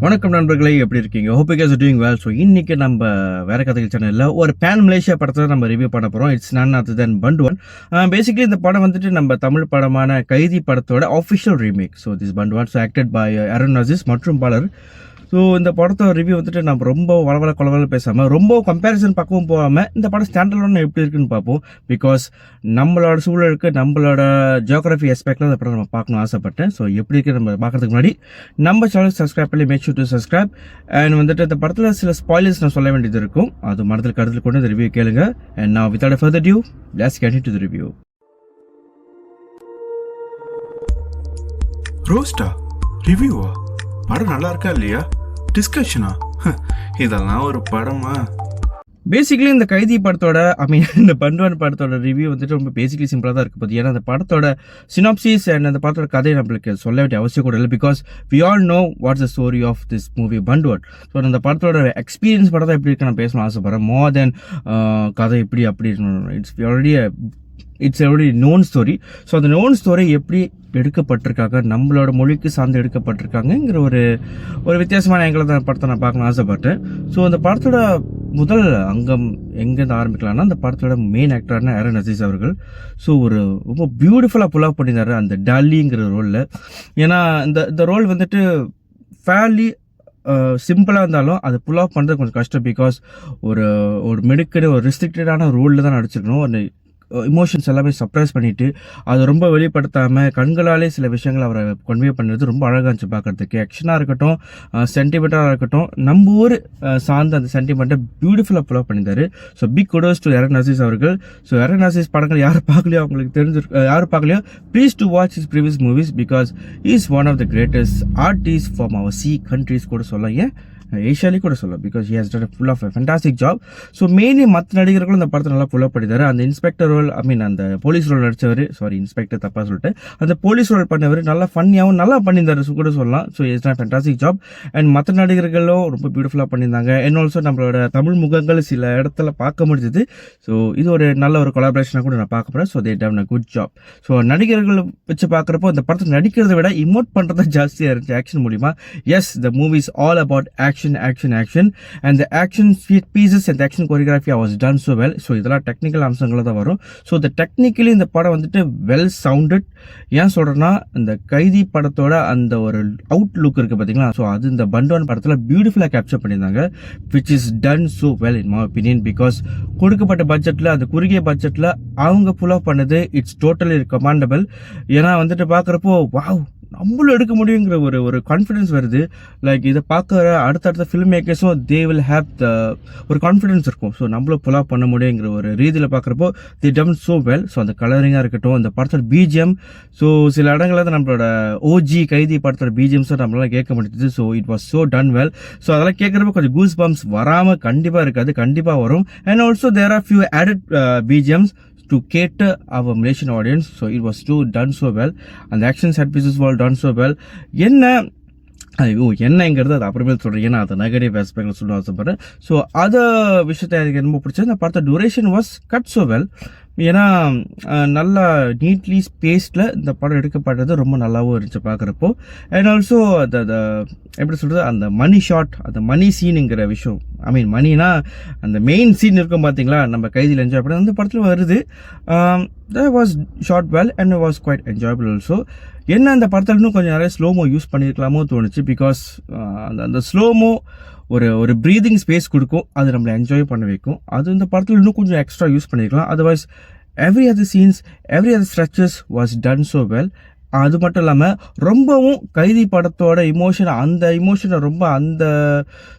வணக்கம் நண்பர்களே, எப்படி இருக்கீங்க? Hope you guys are doing well. So இன்னைக்கு நம்ம வேற கதைகள் சேனலில் ஒரு பேன் மலேசியா படத்தை நம்ம ரிவ்யூ பண்ண போகிறோம். It's none other than Panduvan. Basically இந்த படம் வந்துட்டு நம்ம தமிழ் படமான கைதி படத்தோட official remake. So this Panduvan acted by Arun Azeez மற்றும் பலர். ஸோ இந்த படத்தோட ரிவ்யூ வந்துட்டு நம்ம ரொம்ப வளவல கொலவல பேசாமல், ரொம்ப கம்பேரிசன் பக்கமும் போகாமல் இந்த படம் ஸ்டாண்டர்ட் எப்படி இருக்குன்னு பார்ப்போம். பிகாஸ் நம்மளோட சூழலுக்கு, நம்மளோட ஜியோகிராஃபி எஸ்பெக்டில் இந்த படம் நம்ம பார்க்கணும் ஆசைப்பட்டேன். ஸோ எப்படி இருக்கு நம்ம பார்க்கறதுக்கு முன்னாடி நம்ம சேனல் சப்ஸ்கிரைப் பண்ணி make sure to subscribe. And வந்துட்டு இந்த படத்தில் சில ஸ்பாயிலர்ஸ் நான் சொல்ல வேண்டியது இருக்கும். அது மனதில் கருத்தில் கொண்டு இந்த ரிவ்யூ கேளுங்க. அண்ட் நான் without further due let's get into the review. ரோஸ்டா ரிவ்யூவா? படம் நல்லா இருக்கா இல்லையா? டிஸ்கஷனா? இதெல்லாம் ஒரு படமா? பேசிக்கலி இந்த கைதி படத்தோட இந்த பண்டுவன் படத்தோட ரிவ்யூ வந்துட்டு ரொம்ப பேசிக்கலி சிம்பிளாக தான் இருக்குது. ஏன்னா அந்த படத்தோட சினாப்சிஸ் அண்ட் அந்த படத்தோட கதையை நம்மளுக்கு சொல்ல வேண்டிய அவசியம் கூட இல்லை. Because we all know what's the story of this movie Panduvan. So அந்த படத்தோட எக்ஸ்பீரியன்ஸ் படம் தான் எப்படி இருக்கு நான் பேசணும் ஆசைப்படுறேன். மோர் தென் கதை எப்படி அப்படி it's already known story. So அந்த நோன் ஸ்டோரி எப்படி எடுக்கப்பட்டிருக்காங்க, நம்மளோட மொழிக்கு சார்ந்து எடுக்கப்பட்டிருக்காங்கங்கிற ஒரு வித்தியாசமான ஆங்கிள் தான் படத்தை நான் பார்க்கணும் ஆசைப்பட்டேன். ஸோ அந்த படத்தோட முதல் அங்கம் எங்கேருந்து ஆரம்பிக்கலாம்னா, அந்த படத்தோட மெயின் ஆக்டரான அருண் அசீஸ் அவர்கள். ஸோ ஒரு ரொம்ப பியூட்டிஃபுல்லாக புல் ஆஃப் பண்ணியிருந்தாரு அந்த டாலிங்கிற ரோலில். ஏன்னா இந்த ரோல் வந்துட்டு ஃபேர்லி சிம்பிளாக இருந்தாலும் அது புல் ஆஃப் பண்ணுறது கொஞ்சம் கஷ்டம். பிகாஸ் ஒரு மெடுக்கடு ஒரு ரெஸ்ட்ரிக்டடான ரோலில் தான் நடிச்சிருக்கணும். அந்த இமோஷன்ஸ் எல்லாமே சப்ரைஸ் பண்ணிவிட்டு அதை ரொம்ப வெளிப்படுத்தாமல் கண்களாலே சில விஷயங்கள் அவரை கன்வே பண்ணுறது ரொம்ப அழகாக இருந்துச்சு பார்க்குறதுக்கு. ஆக்ஷனாக இருக்கட்டும், சென்டிமெண்ட்டாக இருக்கட்டும், நம்ம ஊர் சார்ந்த அந்த சென்டிமெண்ட்டை பியூட்டிஃபுல்லாக புல் ஆஃப் பண்ணியிருந்தாரு. So big kudos to Arun Azeez அவர்கள். ஸோ அருண் அசீஸ் படங்கள் யாரும் பார்க்கலையோ, அவங்களுக்கு யாரும் பார்க்கலையோ, please to watch his previous movies because is one of the greatest artist from our sea countries கூட சொல்லலாம், ஏன் ஏஷியாலி கூட சொல்லலாம். Because he has done full of fantastic job. So mainly மற்ற நடிகர்களும் இந்த படத்தை நல்லா புல் அப் பண்ணிட்டாரு. அந்த இன்ஸ்பெக்டர் ரோல், அந்த போலீஸ் ரோல் நடித்தவர், இன்ஸ்பெக்டர் தப்பாக சொல்லிட்டு, அந்த போலீஸ் ரோல் பண்ணவர் நல்லா ஃபன்னியாகவும் நல்லா பண்ணியிருந்தாரு கூட சொல்லலாம். So it's done fantastic job. And மற்ற நடிகர்களும் ரொம்ப பியூட்டிஃபுல்லாக பண்ணியிருந்தாங்க. அண்ட் ஆல்சோ நம்மளோட தமிழ் முகங்கள் சில இடத்துல பார்க்க முடிஞ்சது. ஸோ இது ஒரு நல்ல ஒரு கொலாபரேஷனாக கூட நான் பார்க்க போகிறேன். So they done a good job. So நடிகர்கள் வச்சு பார்க்குறப்போ இந்த படத்தை நடிக்கிறத விட இமோட் பண்ணுறது ஜாஸ்தியாக இருந்துச்சு ஆக்ஷன் மூலிமா. Yes, the movie is all about action and the action pieces and the action choreography was done so well. So இதெல்லாம் டெக்னிக்கல் அம்சங்கள் தான் வரும். ஸோ இந்த டெக்னிக்கலி இந்த படம் வந்துட்டு வெல் சவுண்டட். ஏன் சொல்கிறேன்னா, இந்த கைதி படத்தோட அந்த ஒரு அவுட் லுக் இருக்குது பார்த்தீங்களா, ஸோ அது இந்த பண்டுவன் படத்தில் பியூட்டிஃபுல்லாக கேப்சர் பண்ணியிருந்தாங்க. Which is done so well in my opinion. Because கொடுக்கப்பட்ட பட்ஜெட்டில், அந்த குறுகிய பட்ஜெட்டில் அவங்க புல் ஆஃப் பண்ணது இட்ஸ் டோட்டலி கமாண்டபிள். ஏன்னா வந்துட்டு பார்க்குறப்போ வாவ், நம்மளும் எடுக்க முடியுங்கிற ஒரு கான்ஃபிடென்ஸ் வருது. லைக் இதை பார்க்குற அடுத்தடுத்த ஃபில்ம் மேக்கர்ஸும் தே வில் ஹேவ் ஒரு கான்ஃபிடென்ஸ் இருக்கும். ஸோ நம்மளும் புல் ஆஃப் பண்ண முடியுங்கிற ஒரு ரீதியில் பார்க்குறப்போ தி டன் ஸோ வெல். ஸோ அந்த கலரிங்காக இருக்கட்டும், அந்த படத்தோட பிஜிஎம், ஸோ சில இடங்களில் தான் நம்மளோட ஓஜி கைதி படத்தோட பிஜிஎம்ஸும் நம்மளால கேட்க முடியுது. So it was so ton well. So அதெல்லாம் கேட்குறப்போ கொஞ்சம் கூஸ் பம்ப்ஸ் வராமல் கண்டிப்பாக இருக்காது, கண்டிப்பாக வரும். And also there are few added BGMs to cater our Malaysian audience. So it was done so well, and the action set pieces were done so well. என்னங்கிறது அது அப்புறமே சொல்கிறேன், ஏன்னா அது நெகட்டிவ் ஆஸ்பெக்ட் சொல்ல ஆசைப்படுறேன். ஸோ அதை விஷயத்தை எனக்கு ரொம்ப பிடிச்சது. நான் பார்த்த duration was cut so well. ஏன்னா நல்லா நீட்லி ஸ்பேஸில் இந்த படம் எடுக்கப்பட்டது ரொம்ப நல்லாவும் இருந்துச்சு பார்க்குறப்போ. அண்ட் ஆல்சோ அந்த எப்படி சொல்கிறது, அந்த மணி ஷாட், அந்த மணி சீனுங்கிற விஷயம், மணினா அந்த மெயின் சீன் இருக்கும் பார்த்தீங்களா, நம்ம கைதியில் என்ஜாய் பண்ண அந்த படத்தில் வருது. that was shot well and it was quite enjoyable also. என்ன அந்த படத்தில் இன்னும் கொஞ்சம் நிறைய ஸ்லோமோ யூஸ் பண்ணியிருக்கலாமோ தோணுச்சு. பிகாஸ் அந்த ஸ்லோமோ ஒரு ப்ரீதிங் ஸ்பேஸ் கொடுக்கும், அது நம்மளை என்ஜாய் பண்ண வைக்கும். அது இந்த படத்தில் இன்னும் கொஞ்சம் எக்ஸ்ட்ரா யூஸ் பண்ணியிருக்கலாம். Otherwise every other scenes, every other stretches was done so well. அது மட்டும் இல்லாமல் ரொம்பவும் கைதி படத்தோட அந்த இமோஷனை ரொம்ப அந்த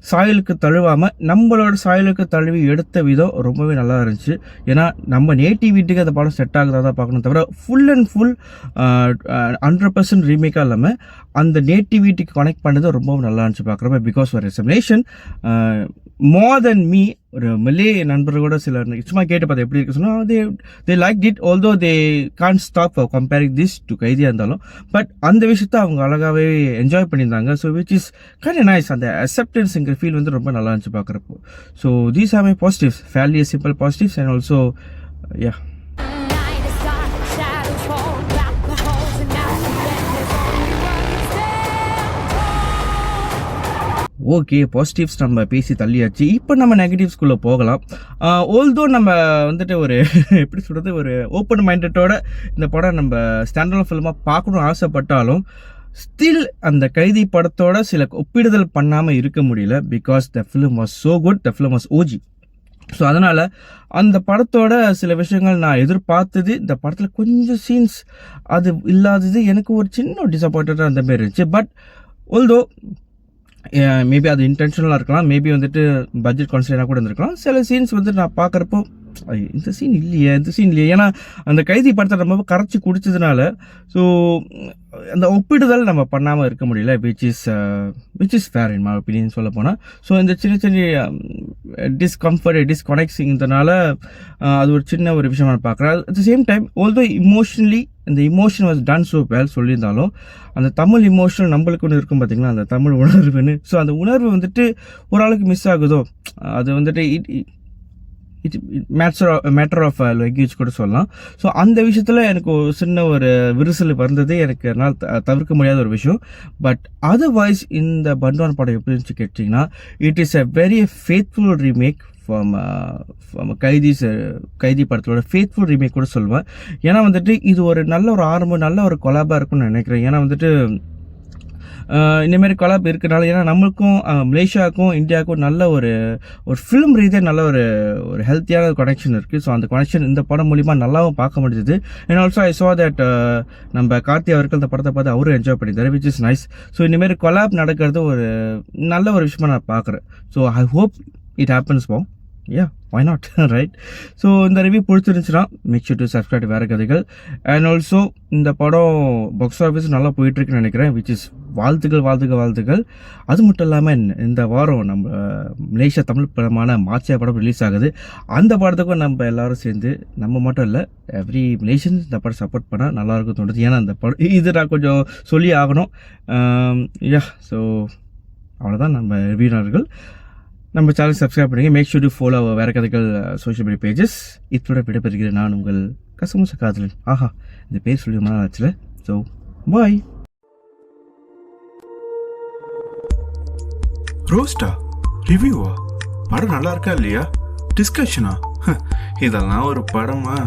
சாயலுக்கு தழுவாமல் நம்மளோட சாயலுக்கு தழுவி எடுத்த விதம் ரொம்பவே நல்லா இருந்துச்சு. ஏன்னா நம்ம நேட்டிவிட்டிக்கு அந்த படம் செட் ஆகுறதா தான் பார்க்கணும், தவிர ஃபுல் அண்ட் ஃபுல் 100% ரீமேக்காக இல்லாமல் அந்த நேட்டிவிட்டிக்கு கனெக்ட் பண்ணது ரொம்பவும் நல்லா இருந்துச்சு பார்க்குறப்ப. பிகாஸ் ஒரு எக்ஸாமினேஷன் மோர் தென் மீ, ஒரு மலே நண்பர்களோட சிலர் சும்மா கேட்டு பார்த்தா எப்படி இருக்கு சொன்னால் they like it, although they can't stop for comparing this to கைதியாக இருந்தாலும். பட் அந்த விஷயத்த அவங்க அழகாகவே என்ஜாய் பண்ணியிருந்தாங்க. So which is kind nice. அந்த அக்செப்டன்ஸுங்கிற ஃபீல் வந்து ரொம்ப நல்லா இருந்துச்சு பார்க்குறப்போ. So these are my positives, fairly simple positives. And also yeah, okay, positives நம்ம பேசி தள்ளியாச்சு. இப்போ நம்ம நெகட்டிவ்ஸ்குள்ளே போகலாம். ஆல்தோ நம்ம வந்துட்டு ஒரு எப்படி சொல்கிறது, ஒரு ஓப்பன் மைண்டட்டோட இந்த படம் நம்ம ஸ்டாண்டர்ட் ஃபிலிமாக பார்க்கணும்னு ஆசைப்பட்டாலும் ஸ்டில் அந்த கைதி படத்தோட சில ஒப்பிடுதல் பண்ணாமல் இருக்க முடியல. Because the film was so good, the film was OG. So அதனால் அந்த படத்தோட சில விஷயங்கள் நான் எதிர்பார்த்தது, இந்த படத்தில் கொஞ்சம் சீன்ஸ் அது இல்லாதது எனக்கு ஒரு சின்ன டிசப்பாயிண்டடாக அந்த மாதிரி இருந்துச்சு. பட் ஆல்தோ மேபி அது இன்டென்ஷனலாக இருக்கலாம், மேபி வந்துட்டு பட்ஜெட் கான்சிடராக கூட இருந்திருக்கலாம். சில சீன்ஸ் வந்து நான் பார்க்குறப்போ இந்த சீன் இல்லையே, ஏன்னா அந்த கைதி படத்தை நம்ம கரைச்சி குடிச்சதுனால ஸோ அந்த ஒப்பிடுதல் நம்ம பண்ணாமல் இருக்க முடியல, which is fair in my opinion சொல்ல போனால். ஸோ இந்த சின்ன சின்ன டிஸ்கனெக்ட்ஸிங்கிறதுனால அது ஒரு சின்ன ஒரு விஷயம் நான் பார்க்குறேன். At the same time although emotionally இந்த emotion was done so well சொல்லியிருந்தாலும் அந்த தமிழ் இமோஷனல் நம்மளுக்கு ஒன்று இருக்கும் பார்த்தீங்களா, அந்த தமிழ் உணர்வுன்னு. ஸோ அந்த உணர்வு வந்துட்டு ஒரு ஆளுக்கு மிஸ் ஆகுதோ, அது வந்துட்டு இட் மேட்டர் ஆஃப் லாங்குவேஜ் கூட சொல்லலாம். ஸோ அந்த விஷயத்தில் எனக்கு ஒரு சின்ன ஒரு விரிசல் வந்தது, எனக்கு என்னால் தவிர்க்க முடியாத ஒரு விஷயம். பட் அதர்வைஸ் இந்த பண்டான் படம் எப்படி இருந்துச்சு கேட்டிங்கன்னா, it is a very faithful remake from கைதி படத்தோட ஃபேத்ஃபுல் ரீமேக் கூட சொல்லுவேன். ஏன்னா வந்துட்டு இது ஒரு நல்ல ஒரு ஆரம்பம், நல்ல ஒரு கொலாபாக இருக்கும்னு நினைக்கிறேன். ஏன்னா வந்துட்டு இந்தமாரி கொலாப் இருக்கிறனால, ஏன்னா நம்மளுக்கும் மலேசியாவுக்கும் இந்தியாவுக்கும் நல்ல ஒரு ஃபிலிம் ரீதியாக நல்ல ஒரு ஹெல்த்தியான கனெக்ஷன் இருக்குது. ஸோ அந்த கனெக்ஷன் இந்த படம் மூலிமா நல்லாவும் பார்க்க முடிஞ்சது. And also I saw that நம்ம கார்த்தி அவர்கள் இந்த படத்தை பார்த்து அவரும் என்ஜாய் பண்ணியிருந்தார், விச் இஸ் நைஸ். ஸோ இந்தமாரி கொலாப் நடக்கிறது ஒரு நல்ல ஒரு விஷயமா நான் பார்க்குறேன். So I hope it happens போ. யா, why not, ரைட்? ஸோ இந்த ரிவ்யூ பிடிச்சிருந்துச்சுன்னா மேக் ஷூர் டு சப்ஸ்கிரைப் வேறு கதைகள். அண்ட் ஆல்சோ இந்த படம் பாக்ஸ் ஆஃபீஸ் நல்லா போயிட்டுருக்குன்னு நினைக்கிறேன், விச் இஸ் வாழ்த்துக்கள். அது மட்டும் இல்லாமல் இந்த வாரம் நம்ம மலேசியா தமிழ் படமான மாச்சியா படம் ரிலீஸ் ஆகுது. அந்த படத்துக்கும் நம்ம எல்லோரும் சேர்ந்து, நம்ம மட்டும் இல்லை, எவ்ரி மலேசியன் இந்த படம் சப்போர்ட் பண்ணால் நல்லாயிருக்கும் தோணுது. ஏன்னா அந்த படம் இது நான் கொஞ்சம் சொல்லி ஆகணும். யா, ஸோ அவ்வளோதான் நம்ம ரிவ்யூனர்கள். நம்ம சேனல் சப்ஸ்கிரைப் பண்ணுங்கள். மேக் ஷூர் டு ஃபாலோ வேறு கதைகள் சோஷியல் மீடியா பேஜஸ். இதோட விடைபெறுகிறேன் நான் உங்கள் கசமுச காதலன். ஆஹா, இந்த பேர் சொல்லி ரொம்ப நாள் ஆச்சுல. So bye. ரோஸ்டா, ரிவ்யூவா? படம் நல்லா இருக்கா இல்லையா, டிஸ்கஷனா? இதெல்லாம் ஒரு படமா?